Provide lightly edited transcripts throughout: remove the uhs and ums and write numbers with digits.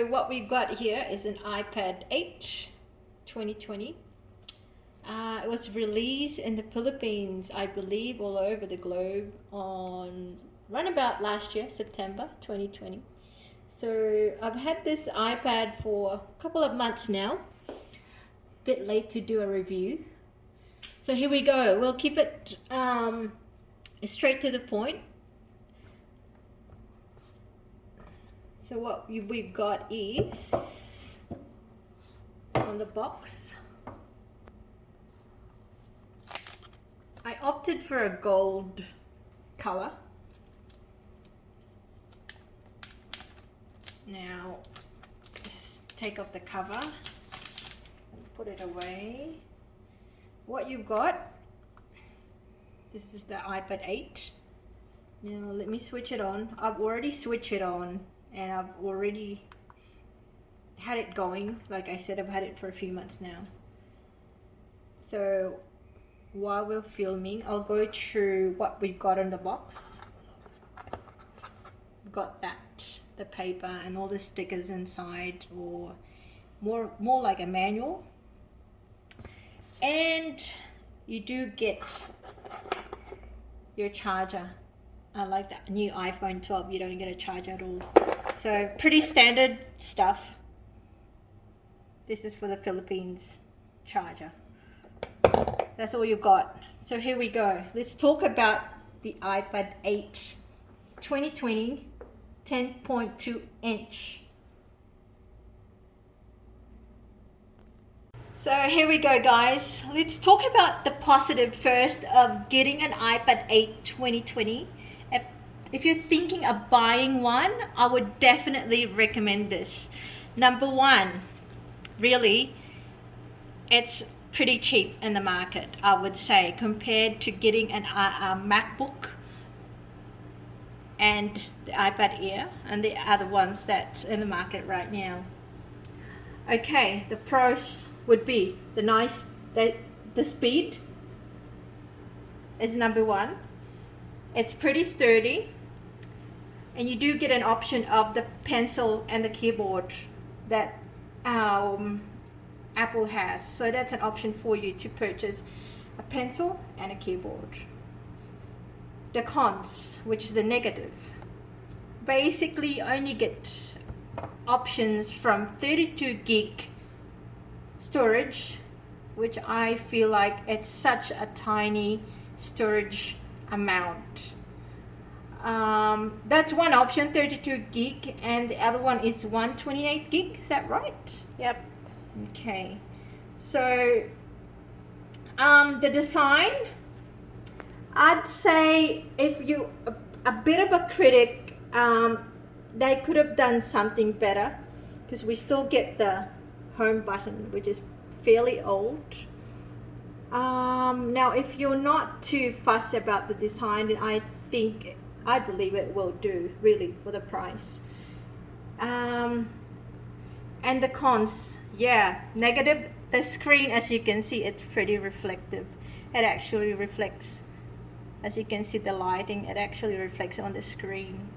So what we've got here is an iPad 8 2020. It was released in the Philippines, I believe, all over the globe on run about last year, September 2020. So I've had this iPad for a couple of months now. Bit late to do a review. So here we go. We'll keep it straight to the point. So what we've got is on the box. I opted for a gold color. Now, just take off the cover, put it away. What you've got, this is the iPad 8. Now let me switch it on. I've already switched it on and I've already had it going. Like I said, I've had it for a few months now. So while we're filming, I'll go through what we've got on the box. We've got that, the paper and all the stickers inside, or more like a manual. And you do get your charger. Like that new iPhone 12, you don't get a charger at all. So pretty standard stuff. This is for the Philippines charger. That's all you've got. So here we go. Let's talk about the iPad 8 2020 10.2 inch. So here we go, guys. Let's talk about the positive first of getting an iPad 8 2020. If you're thinking of buying one, I would definitely recommend this. Number one, really, it's pretty cheap in the market, I would say, compared to getting a MacBook and the iPad Air and the other ones that's in the market right now. Okay, the pros would be the speed is number one. It's pretty sturdy, and you do get an option of the pencil and the keyboard that Apple has. So that's an option for you to purchase a pencil and a keyboard. The cons, which is the negative, basically you only get options from 32 gig storage, which I feel like it's such a tiny storage amount. That's one option, 32 gig, and the other one is 128 gig. Is that right? Yep. Okay. So the design, I'd say if you a bit of a critic, they could have done something better, because we still get the home button, which is fairly old. Now if you're not too fussed about the design, then I believe it will do, really, for the price. And the cons, yeah, negative, the screen, as you can see, it's pretty reflective. It actually reflects, as you can see the lighting, it actually reflects on the screen.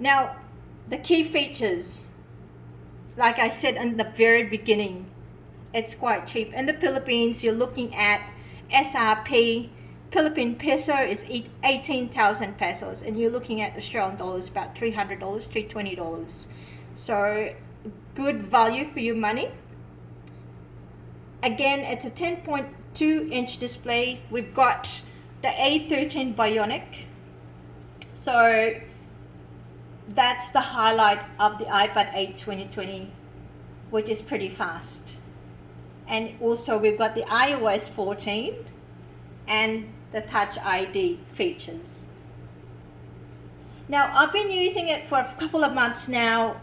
Now the key features, like I said in the very beginning, it's quite cheap. In the Philippines, you're looking at SRP, Philippine peso is 18,000 pesos, and you're looking at Australian dollars about $300, $320. So good value for your money. Again, it's a 10.2 inch display. We've got the A13 Bionic. So that's the highlight of the iPad 8 2020, which is pretty fast. And also we've got the iOS 14 and the Touch ID features. Now I've been using it for a couple of months now.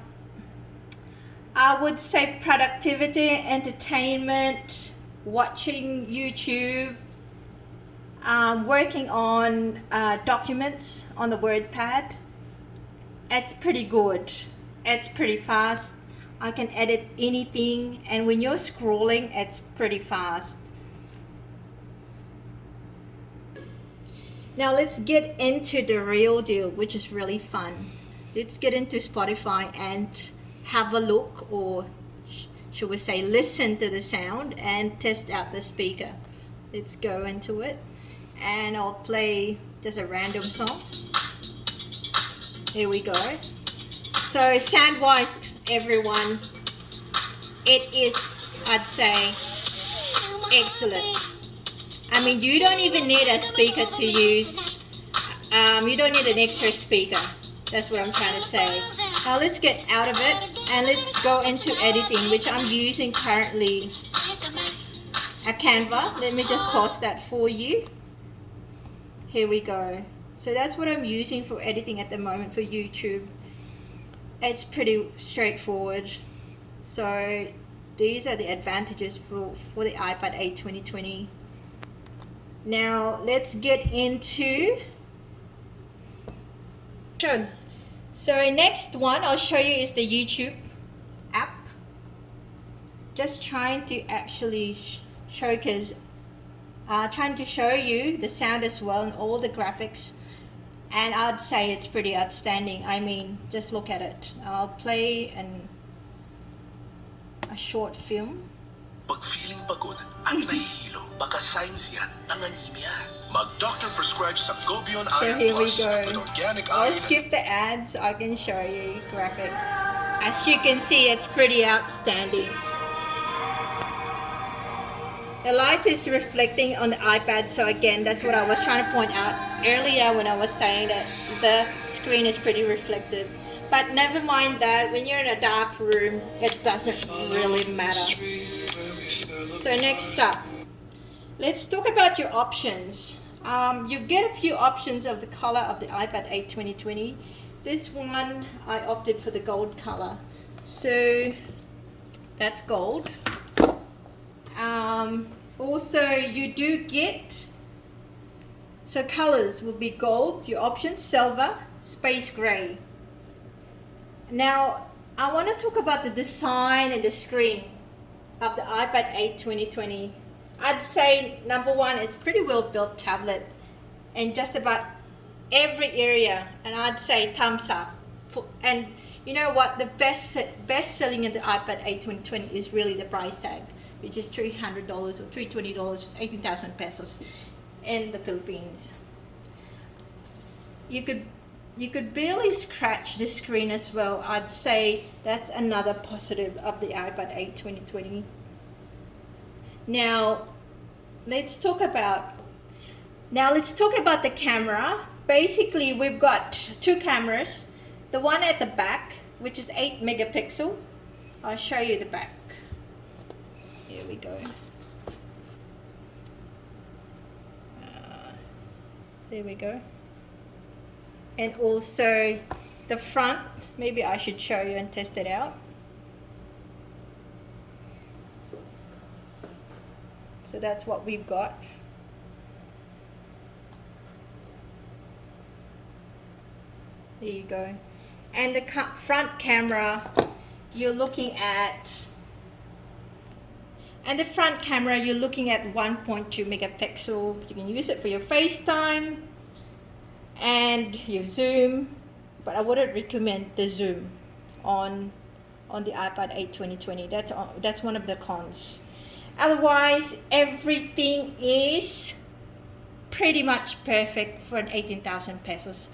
I would say productivity, entertainment, watching YouTube, working on documents on the WordPad. It's pretty good. It's pretty fast. I can edit anything, and when you're scrolling, it's pretty fast. Now let's get into the real deal, which is really fun. Let's get into Spotify and have a look, or should we say listen to the sound and test out the speaker. Let's go into it, and I'll play just a random song. Here we go. So sound wise, everyone, it is, I'd say, excellent. I mean, you don't even need a speaker to use. You don't need an extra speaker. That's what I'm trying to say. Now let's get out of it and let's go into editing, which I'm using currently a Canva. Let me just pause that for you. Here we go. So that's what I'm using for editing at the moment for YouTube. It's pretty straightforward. So these are the advantages for the iPad 8 2020. Now let's get into so next one I'll show you is the YouTube app. Just trying to actually showcase, trying to show you the sound as well and all the graphics, and I'd say it's pretty outstanding. I mean, just look at it. I'll play a short film. Pag feeling pagod at nahihilo, baka signs yan ng anemia. Mag-doctor prescribe Sangobion So Iron here we Plus go. with organic I'll iron. skip the ads so I can show you graphics. As you can see, it's pretty outstanding. The light is reflecting on the iPad, so again, that's what I was trying to point out earlier when I was saying that the screen is pretty reflective. But never mind that, when you're in a dark room, it doesn't really matter. So next up, let's talk about your options. You get a few options of the color of the iPad 8 2020. This one, I opted for the gold color. So that's gold. Also, you do get, so colors will be gold, your options, silver, space gray. Now, I want to talk about the design and the screen of the iPad 8 2020. I'd say number one, it's pretty well built tablet in just about every area, and I'd say thumbs up. And you know what, the best selling in the iPad 8 2020 is really the price tag, which is $300 or $320, 18,000 pesos in the Philippines. You could barely scratch the screen as well. I'd say that's another positive of the iPad 8 2020. Now let's talk about the camera. Basically, we've got two cameras. The one at the back, which is 8 megapixel. I'll show you the back. Here we go. There we go. And also the front, maybe I should show you and test it out. So that's what we've got. There you go. And the front camera, you're looking at, 1.2 megapixel. You can use it for your FaceTime and your Zoom, but I wouldn't recommend the Zoom on the iPad 8 2020. That's one of the cons. Otherwise, everything is pretty much perfect for an 18,000 pesos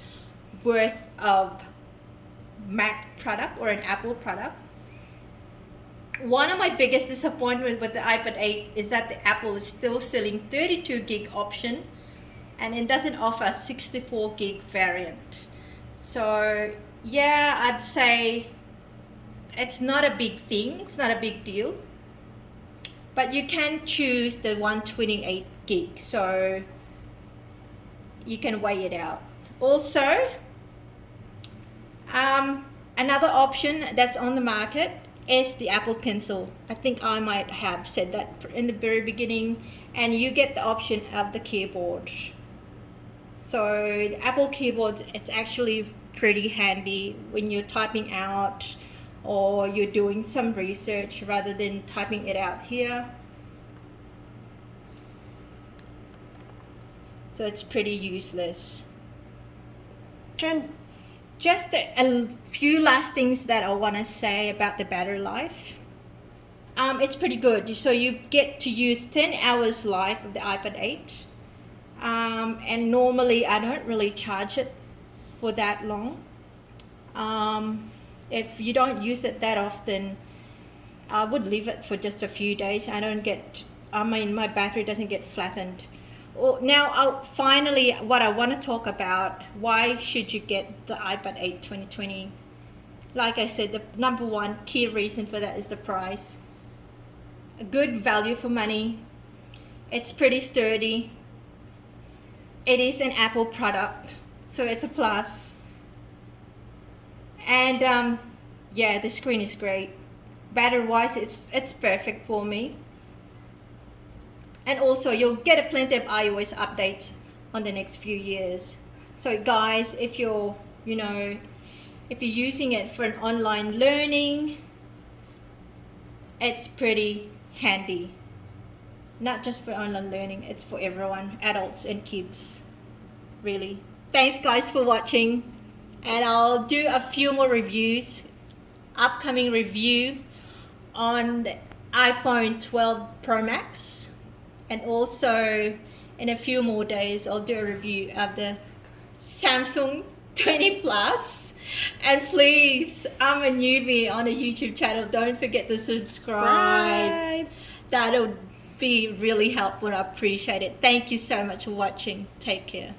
worth of Mac product or an Apple product. One of my biggest disappointments with the iPad 8 is that the Apple is still selling 32 gig option and it doesn't offer a 64 gig variant. So yeah, I'd say it's not a big thing, it's not a big deal, but you can choose the 128 gig, so you can weigh it out. Also, another option that's on the market is the Apple Pencil. I think I might have said that in the very beginning, and you get the option of the keyboard. So the Apple keyboard, it's actually pretty handy when you're typing out or you're doing some research rather than typing it out here. So it's pretty useless. just a few last things that I want to say about the battery life. It's pretty good. So you get to use 10 hours life of the iPad 8. And normally I don't really charge it for that long. If you don't use it that often, I would leave it for just a few days. My battery doesn't get flattened. Now, finally, what I want to talk about, why should you get the iPad 8 2020? Like I said, the number one key reason for that is the price. A good value for money. It's pretty sturdy. It is an Apple product, so it's a plus. And yeah, the screen is great. Battery wise, it's perfect for me. And also you'll get plenty of iOS updates on the next few years. So guys, if you're using it for an online learning, it's pretty handy. Not just for online learning, it's for everyone, adults and kids, really. Thanks guys for watching, and I'll do a few more reviews, upcoming review on the iPhone 12 Pro Max. And also, in a few more days, I'll do a review of the Samsung 20 Plus. And please, I'm a newbie on a YouTube channel. Don't forget to subscribe. That'll be really helpful. I appreciate it. Thank you so much for watching. Take care.